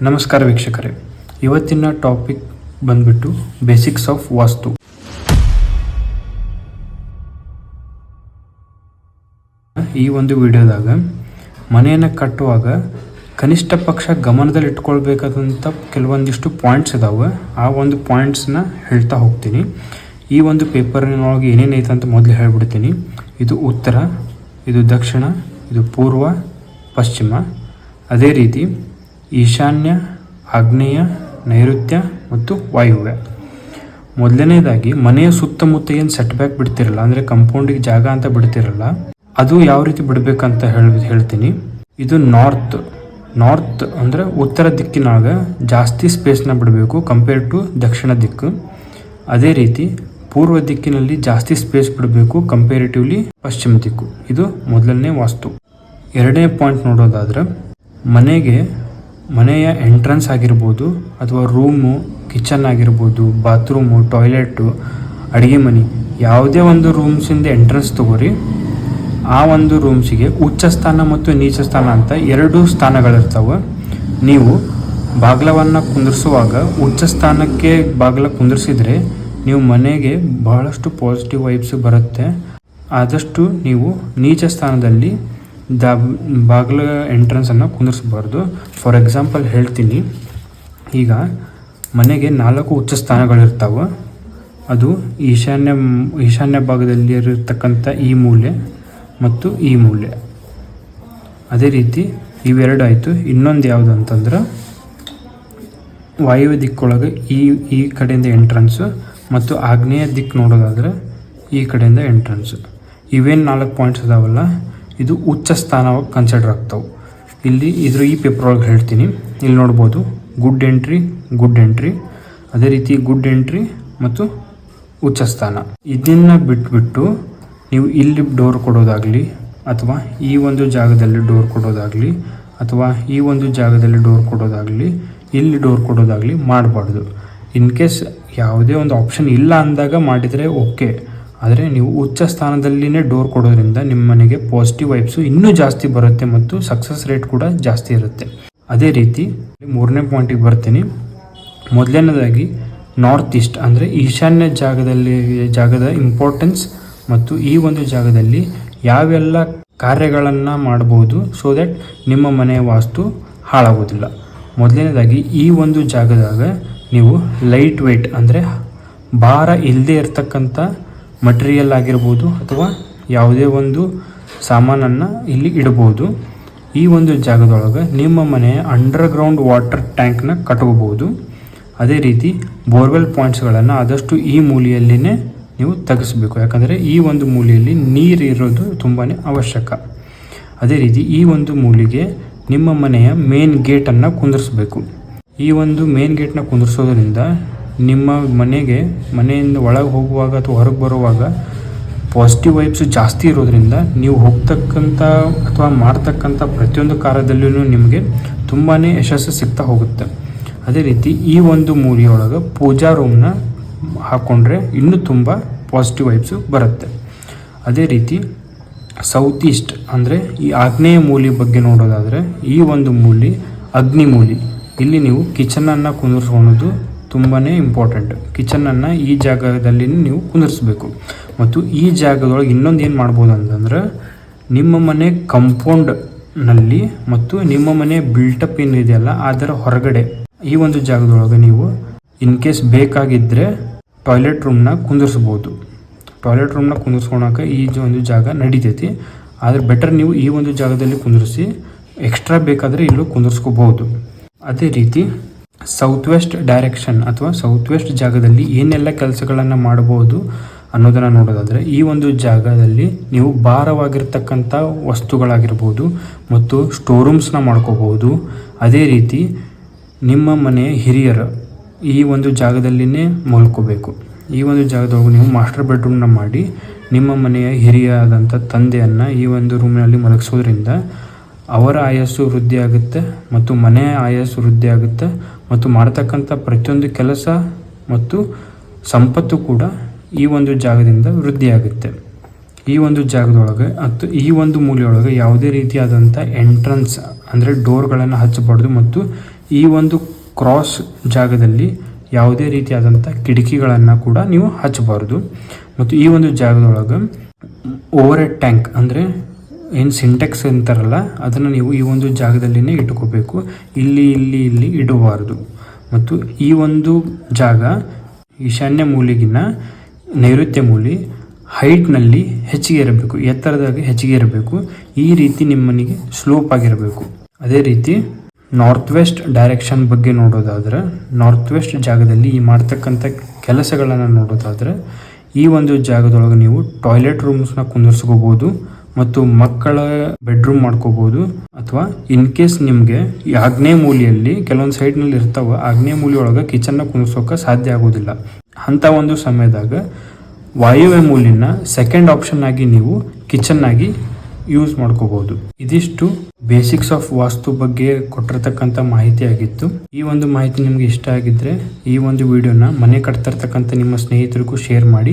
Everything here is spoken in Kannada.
ನಮಸ್ಕಾರ ವೀಕ್ಷಕರೇ, ಇವತ್ತಿನ ಟಾಪಿಕ್ ಬಂದ್ಬಿಟ್ಟು ಬೇಸಿಕ್ಸ್ ಆಫ್ ವಾಸ್ತು. ಈ ಒಂದು ವಿಡಿಯೋದಾಗ ಮನೆಯನ್ನು ಕಟ್ಟುವಾಗ ಕನಿಷ್ಠ ಪಕ್ಷ ಗಮನದಲ್ಲಿ ಇಟ್ಕೊಳ್ಬೇಕಾದಂಥ ಕೆಲವೊಂದಿಷ್ಟು ಪಾಯಿಂಟ್ಸ್ ಇದಾವೆ. ಆ ಒಂದು ಪಾಯಿಂಟ್ಸ್ನ ಹೇಳ್ತಾ ಹೋಗ್ತೀನಿ. ಈ ಒಂದು ಪೇಪರಿನೊಳಗೆ ಏನೇನೈತೆ ಅಂತ ಮೊದಲು ಹೇಳ್ಬಿಡ್ತೀನಿ. ಇದು ಉತ್ತರ, ಇದು ದಕ್ಷಿಣ, ಇದು ಪೂರ್ವ, ಪಶ್ಚಿಮ, ಅದೇ ರೀತಿ ಈಶಾನ್ಯ, ಆಗ್ನೇಯ, ನೈಋತ್ಯ ಮತ್ತು ವಾಯುವ್ಯ. ಮೊದಲನೇದಾಗಿ ಮನೆಯ ಸುತ್ತಮುತ್ತ ಏನು ಸೆಟ್ ಬ್ಯಾಕ್ ಬಿಡ್ತಿರಲ್ಲ, ಅಂದರೆ ಕಂಪೌಂಡಿಗೆ ಜಾಗ ಅಂತ ಬಿಡ್ತಿರಲ್ಲ, ಅದು ಯಾವ ರೀತಿ ಬಿಡಬೇಕಂತ ಹೇಳ್ತೀನಿ. ಇದು ನಾರ್ತ್ ಅಂದರೆ ಉತ್ತರ ದಿಕ್ಕಿನಾಗ ಜಾಸ್ತಿ ಸ್ಪೇಸ್ನ ಬಿಡಬೇಕು ಕಂಪೇರ್ ಟು ದಕ್ಷಿಣ ದಿಕ್ಕು. ಅದೇ ರೀತಿ ಪೂರ್ವ ದಿಕ್ಕಿನಲ್ಲಿ ಜಾಸ್ತಿ ಸ್ಪೇಸ್ ಬಿಡಬೇಕು ಕಂಪೇರಿಟಿವ್ಲಿ ಪಶ್ಚಿಮ ದಿಕ್ಕು. ಇದು ಮೊದಲನೇ ವಾಸ್ತು. ಎರಡನೇ ಪಾಯಿಂಟ್ ನೋಡೋದಾದ್ರೆ, ಮನೆಯ ಎಂಟ್ರೆನ್ಸ್ ಆಗಿರ್ಬೋದು ಅಥವಾ ರೂಮು, ಕಿಚನ್ ಆಗಿರ್ಬೋದು, ಬಾತ್ರೂಮು, ಟಾಯ್ಲೆಟು, ಅಡುಗೆ ಮನೆ, ಯಾವುದೇ ಒಂದು ರೂಮ್ಸಿಂದ ಎಂಟ್ರೆನ್ಸ್ ತಗೋರಿ. ಆ ಒಂದು ರೂಮ್ಸಿಗೆ ಉಚ್ಚ ಸ್ಥಾನ ಮತ್ತು ನೀಚ ಸ್ಥಾನ ಅಂತ ಎರಡು ಸ್ಥಾನಗಳಿರ್ತಾವೆ. ನೀವು ಬಾಗಿಲವನ್ನು ಕುಂದಿರಿಸುವಾಗ ಉಚ್ಚ ಸ್ಥಾನಕ್ಕೆ ಬಾಗಿಲ ಕುಂದಿರಿಸಿದ್ರೆ ನೀವು ಮನೆಗೆ ಬಹಳಷ್ಟು ಪಾಸಿಟಿವ್ ವೈಬ್ಸ್ ಬರುತ್ತೆ. ಆದಷ್ಟು ನೀವು ನೀಚ ಸ್ಥಾನದಲ್ಲಿ ಬಾಗಿಲ ಎಂಟ್ರೆನ್ಸನ್ನು ಕುಂದಿರಿಸಬಾರ್ದು. ಫಾರ್ ಎಕ್ಸಾಂಪಲ್ ಹೇಳ್ತೀನಿ, ಈಗ ಮನೆಗೆ 4 ಉಚ್ಚ ಸ್ಥಾನಗಳಿರ್ತಾವೆ. ಅದು ಈಶಾನ್ಯ ಭಾಗದಲ್ಲಿ ಇರತಕ್ಕಂಥ ಈ ಮೂಲೆ ಮತ್ತು ಈ ಮೂಲೆ. ಅದೇ ರೀತಿ ಇವೆರಡು ಆಯಿತು. ಇನ್ನೊಂದು ಯಾವುದು ಅಂತಂದ್ರೆ, ವಾಯುವ್ಯ ದಿಕ್ಕೊಳಗೆ ಈ ಕಡೆಯಿಂದ ಎಂಟ್ರೆನ್ಸು ಮತ್ತು ಆಗ್ನೇಯ ದಿಕ್ಕು ನೋಡೋದಾದ್ರೆ ಈ ಕಡೆಯಿಂದ ಎಂಟ್ರೆನ್ಸು. ಇವೇನು 4 ಪಾಯಿಂಟ್ಸ್ ಅದಾವಲ್ಲ, ಇದು ಉಚ್ಚ ಸ್ಥಾನವಾಗಿ ಕನ್ಸಿಡರ್ ಆಗ್ತಾವೆ. ಈ ಪೇಪರ್ ಒಳಗೆ ಹೇಳ್ತೀನಿ. ಇಲ್ಲಿ ನೋಡ್ಬೋದು ಗುಡ್ ಎಂಟ್ರಿ, ಅದೇ ರೀತಿ ಗುಡ್ ಎಂಟ್ರಿ ಮತ್ತು ಉಚ್ಚ ಸ್ಥಾನ. ಇದನ್ನು ಬಿಟ್ಬಿಟ್ಟು ನೀವು ಇಲ್ಲಿ ಡೋರ್ ಕೊಡೋದಾಗಲಿ ಅಥವಾ ಈ ಒಂದು ಜಾಗದಲ್ಲಿ ಡೋರ್ ಕೊಡೋದಾಗಲಿ ಅಥವಾ ಈ ಒಂದು ಜಾಗದಲ್ಲಿ ಡೋರ್ ಕೊಡೋದಾಗಲಿ ಇಲ್ಲಿ ಡೋರ್ ಕೊಡೋದಾಗಲಿ ಮಾಡಬಾರ್ದು. ಇನ್ ಕೇಸ್ ಯಾವುದೇ ಒಂದು ಆಪ್ಷನ್ ಇಲ್ಲ ಅಂದಾಗ ಮಾಡಿದರೆ ಓಕೆ. ಆದರೆ ನೀವು ಉಚ್ಚ ಸ್ಥಾನದಲ್ಲಿನೇ ಡೋರ್ ಕೊಡೋದ್ರಿಂದ ನಿಮ್ಮ ಮನೆಗೆ ಪಾಸಿಟಿವ್ ವೈಬ್ಸು ಇನ್ನೂ ಜಾಸ್ತಿ ಬರುತ್ತೆ ಮತ್ತು ಸಕ್ಸಸ್ ರೇಟ್ ಕೂಡ ಜಾಸ್ತಿ ಇರುತ್ತೆ. ಅದೇ ರೀತಿ 3ನೇ ಪಾಯಿಂಟಿಗೆ ಬರ್ತೀನಿ. ಮೊದಲನೇದಾಗಿ ನಾರ್ತ್ ಈಸ್ಟ್ ಅಂದರೆ ಈಶಾನ್ಯ ಜಾಗದ ಇಂಪಾರ್ಟೆನ್ಸ್ ಮತ್ತು ಈ ಒಂದು ಜಾಗದಲ್ಲಿ ಯಾವೆಲ್ಲ ಕಾರ್ಯಗಳನ್ನು ಮಾಡ್ಬೋದು ಸೊ ದ್ಯಾಟ್ ನಿಮ್ಮ ಮನೆಯ ವಾಸ್ತು ಹಾಳಾಗೋದಿಲ್ಲ. ಮೊದಲನೇದಾಗಿ ಈ ಒಂದು ಜಾಗದಾಗ ನೀವು ಲೈಟ್ ವೆಯ್ಟ್ ಅಂದರೆ ಭಾರ ಇಲ್ಲದೆ ಇರತಕ್ಕಂಥ ಮಟೀರಿಯಲ್ ಆಗಿರ್ಬೋದು ಅಥವಾ ಯಾವುದೇ ಒಂದು ಸಾಮಾನನ್ನು ಇಲ್ಲಿ ಇಡ್ಬೋದು. ಈ ಒಂದು ಜಾಗದೊಳಗೆ ನಿಮ್ಮ ಮನೆಯ ಅಂಡರ್ಗ್ರೌಂಡ್ ವಾಟರ್ ಟ್ಯಾಂಕ್ನ ಕಟ್ಕೋಬೋದು. ಅದೇ ರೀತಿ ಬೋರ್ವೆಲ್ ಪಾಯಿಂಟ್ಸ್ಗಳನ್ನು ಆದಷ್ಟು ಈ ಮೂಲೆಯಲ್ಲಿನೇ ನೀವು ತೆಗೆಸಬೇಕು. ಯಾಕಂದರೆ ಈ ಒಂದು ಮೂಲೆಯಲ್ಲಿ ನೀರು ಇರೋದು ತುಂಬಾ ಅವಶ್ಯಕ. ಅದೇ ರೀತಿ ಈ ಒಂದು ಮೂಲೆಗೆ ನಿಮ್ಮ ಮನೆಯ ಮೇನ್ ಗೇಟನ್ನು ಕುಂದಿರಿಸಬೇಕು. ಈ ಒಂದು ಮೇನ್ ಗೇಟ್ನ ಕುಂದಿರಿಸೋದ್ರಿಂದ ನಿಮ್ಮ ಮನೆಯಿಂದ ಒಳಗೆ ಹೋಗುವಾಗ ಅಥವಾ ಹೊರಗೆ ಬರುವಾಗ ಪಾಸಿಟಿವ್ ವೈಬ್ಸ್ ಜಾಸ್ತಿ ಇರೋದ್ರಿಂದ ನೀವು ಹೋಗ್ತಕ್ಕಂಥ ಅಥವಾ ಮಾಡ್ತಕ್ಕಂಥ ಪ್ರತಿಯೊಂದು ಕಾರ್ಯದಲ್ಲೂ ನಿಮಗೆ ತುಂಬಾ ಯಶಸ್ಸು ಸಿಗ್ತಾ ಹೋಗುತ್ತೆ. ಅದೇ ರೀತಿ ಈ ಒಂದು ಮೂಲೆಯೊಳಗೆ ಪೂಜಾ ರೂಮ್ನ ಹಾಕ್ಕೊಂಡ್ರೆ ಇನ್ನೂ ತುಂಬ ಪಾಸಿಟಿವ್ ವೈಬ್ಸು ಬರುತ್ತೆ. ಅದೇ ರೀತಿ ಸೌತ್ ಈಸ್ಟ್ ಅಂದರೆ ಈ ಆಗ್ನೇಯ ಮೂಲೆ ಬಗ್ಗೆ ನೋಡೋದಾದರೆ ಈ ಒಂದು ಮೂಲೆ ಅಗ್ನಿ ಮೂಲೆ. ಇಲ್ಲಿ ನೀವು ಕಿಚನನ್ನು ಕುಂದಿರಿಸ್ಕೊಳ್ಳೋದು ತುಂಬಾ ಇಂಪಾರ್ಟೆಂಟ್. ಕಿಚನನ್ನು ಈ ಜಾಗದಲ್ಲಿ ನೀವು ಕುಂದಿರಿಸ್ಬೇಕು. ಮತ್ತು ಈ ಜಾಗದೊಳಗೆ ಇನ್ನೊಂದು ಏನು ಮಾಡ್ಬೋದು ಅಂತಂದ್ರೆ, ನಿಮ್ಮ ಮನೆ ಕಂಪೌಂಡ್ನಲ್ಲಿ ಮತ್ತು ನಿಮ್ಮ ಮನೆ ಬಿಲ್ಟಪ್ ಏನಿದೆಯಲ್ಲ ಅದರ ಹೊರಗಡೆ ಈ ಒಂದು ಜಾಗದೊಳಗೆ ನೀವು ಇನ್ ಕೇಸ್ ಬೇಕಾಗಿದ್ದರೆ ಟಾಯ್ಲೆಟ್ ರೂಮ್ನ ಕುಂದಿರಿಸ್ಬೋದು. ಟಾಯ್ಲೆಟ್ ರೂಮ್ನ ಕುಂದಿರ್ಸ್ಕೊಳಕ್ಕೆ ಈ ಒಂದು ಜಾಗ ನಡೀತೈತಿ. ಆದರೆ ಬೆಟರ್ ನೀವು ಈ ಒಂದು ಜಾಗದಲ್ಲಿ ಕುಂದಿರಿಸಿ, ಎಕ್ಸ್ಟ್ರಾ ಬೇಕಾದರೆ ಇಲ್ಲೂ ಕುಂದಿರ್ಸ್ಕೋಬಹುದು. ಅದೇ ರೀತಿ ಸೌತ್ ವೆಸ್ಟ್ ಡೈರೆಕ್ಷನ್ ಅಥವಾ ಸೌತ್ ವೆಸ್ಟ್ ಜಾಗದಲ್ಲಿ ಏನೆಲ್ಲ ಕೆಲಸಗಳನ್ನು ಮಾಡಬಹುದು ಅನ್ನೋದನ್ನು ನೋಡೋದಾದರೆ, ಈ ಒಂದು ಜಾಗದಲ್ಲಿ ನೀವು ಭಾರವಾಗಿರ್ತಕ್ಕಂಥ ವಸ್ತುಗಳಾಗಿರ್ಬೋದು ಮತ್ತು ಸ್ಟೋರೂಮ್ಸ್ನ ಮಾಡ್ಕೋಬಹುದು. ಅದೇ ರೀತಿ ನಿಮ್ಮ ಮನೆಯ ಹಿರಿಯರು ಈ ಒಂದು ಜಾಗದಲ್ಲಿನೇ ಮಲ್ಕೋಬೇಕು. ಈ ಒಂದು ಜಾಗದೊಳಗೆ ನೀವು ಮಾಸ್ಟರ್ ಬೆಡ್ರೂಮ್ನ ಮಾಡಿ ನಿಮ್ಮ ಮನೆಯ ಹಿರಿಯಾದಂಥ ತಂದೆಯನ್ನು ಈ ಒಂದು ರೂಮಿನಲ್ಲಿ ಮಲಗಿಸೋದ್ರಿಂದ ಅವರ ಆಯಸ್ಸು ವೃದ್ಧಿ ಆಗುತ್ತೆ ಮತ್ತು ಮನೆಯ ಆಯಸ್ಸು ವೃದ್ಧಿ ಆಗುತ್ತೆ ಮತ್ತು ಮಾಡ್ತಕ್ಕಂಥ ಪ್ರತಿಯೊಂದು ಕೆಲಸ ಮತ್ತು ಸಂಪತ್ತು ಕೂಡ ಈ ಒಂದು ಜಾಗದಿಂದ ವೃದ್ಧಿಯಾಗುತ್ತೆ. ಈ ಒಂದು ಜಾಗದೊಳಗೆ ಮತ್ತು ಈ ಒಂದು ಮೂಲೆಯೊಳಗೆ ಯಾವುದೇ ರೀತಿಯಾದಂಥ ಎಂಟ್ರೆನ್ಸ್ ಅಂದರೆ ಡೋರ್ಗಳನ್ನು ಹಚ್ಚಬಾರ್ದು ಮತ್ತು ಈ ಒಂದು ಕ್ರಾಸ್ ಜಾಗದಲ್ಲಿ ಯಾವುದೇ ರೀತಿಯಾದಂಥ ಕಿಟಕಿಗಳನ್ನು ಕೂಡ ನೀವು ಹಚ್ಚಬಾರ್ದು. ಮತ್ತು ಈ ಒಂದು ಜಾಗದೊಳಗೆ ಓವರ್ ಹೆಡ್ ಟ್ಯಾಂಕ್ ಅಂದರೆ ಏನು ಸಿಂಟೆಕ್ಸ್ ಅಂತಾರಲ್ಲ ಅದನ್ನು ನೀವು ಈ ಒಂದು ಜಾಗದಲ್ಲಿನೇ ಇಟ್ಕೋಬೇಕು. ಇಲ್ಲಿ ಇಡಬಾರ್ದು. ಮತ್ತು ಈ ಒಂದು ಜಾಗ ಈಶಾನ್ಯ ಮೂಲೆಗಿನ್ನ ನೈಋತ್ಯ ಮೂಲೆ ಹೈಟ್ನಲ್ಲಿ ಹೆಚ್ಚಿಗೆ ಇರಬೇಕು, ಎತ್ತರದಾಗಿ ಹೆಚ್ಚಿಗೆ ಇರಬೇಕು. ಈ ರೀತಿ ನಿಮ್ಮ ಮನೆಗೆ ಸ್ಲೋಪ್ ಆಗಿರಬೇಕು. ಅದೇ ರೀತಿ ನಾರ್ತ್ ವೆಸ್ಟ್ ಡೈರೆಕ್ಷನ್ ಬಗ್ಗೆ ನೋಡೋದಾದ್ರೆ, ನಾರ್ತ್ ವೆಸ್ಟ್ ಜಾಗದಲ್ಲಿ ಈ ಮಾಡ್ತಕ್ಕಂಥ ಕೆಲಸಗಳನ್ನು ನೋಡೋದಾದ್ರೆ, ಈ ಒಂದು ಜಾಗದೊಳಗೆ ನೀವು ಟಾಯ್ಲೆಟ್ ರೂಮ್ಸ್ನ ಕುಂದಿರ್ಸ್ಕೋಬೋದು ಮತ್ತು ಮಕ್ಕಳ ಬೆಡ್ರೂಮ್ ಮಾಡ್ಕೋಬೋದು. ಅಥವಾ ಇನ್ ಕೇಸ್ ನಿಮಗೆ ಈ ಆಗ್ನೇಯ ಮೂಲೆಯಲ್ಲಿ ಕೆಲವೊಂದು ಸೈಡ್ನಲ್ಲಿ ಇರ್ತಾವೆ, ಆಗ್ನೇಯ ಮೂಲೆ ಒಳಗೆ ಕಿಚನ್ನ ಕುಂದಿರ್ಸೋಕೆ ಸಾಧ್ಯ ಆಗೋದಿಲ್ಲ. ಅಂಥ ಒಂದು ಸಮಯದಾಗ ವಾಯುವ್ಯ ಮೂಲೆನ ಸೆಕೆಂಡ್ ಆಪ್ಷನ್ ಆಗಿ ನೀವು ಕಿಚನ್ ಆಗಿ ಯೂಸ್ ಮಾಡ್ಕೋಬಹುದು. ಇದಿಷ್ಟು ಬೇಸಿಕ್ಸ್ ಆಫ್ ವಾಸ್ತು ಬಗ್ಗೆ ಕೊಟ್ಟಿರ್ತಕ್ಕಂಥ ಮಾಹಿತಿ ಆಗಿತ್ತು. ಈ ಒಂದು ಮಾಹಿತಿ ನಿಮ್ಗೆ ಇಷ್ಟ ಆಗಿದ್ರೆ ಈ ಒಂದು ವಿಡಿಯೋನ ಮನೆ ಕಟ್ತಿರ್ತಕ್ಕಂಥ ನಿಮ್ಮ ಸ್ನೇಹಿತರಿಗೂ ಶೇರ್ ಮಾಡಿ.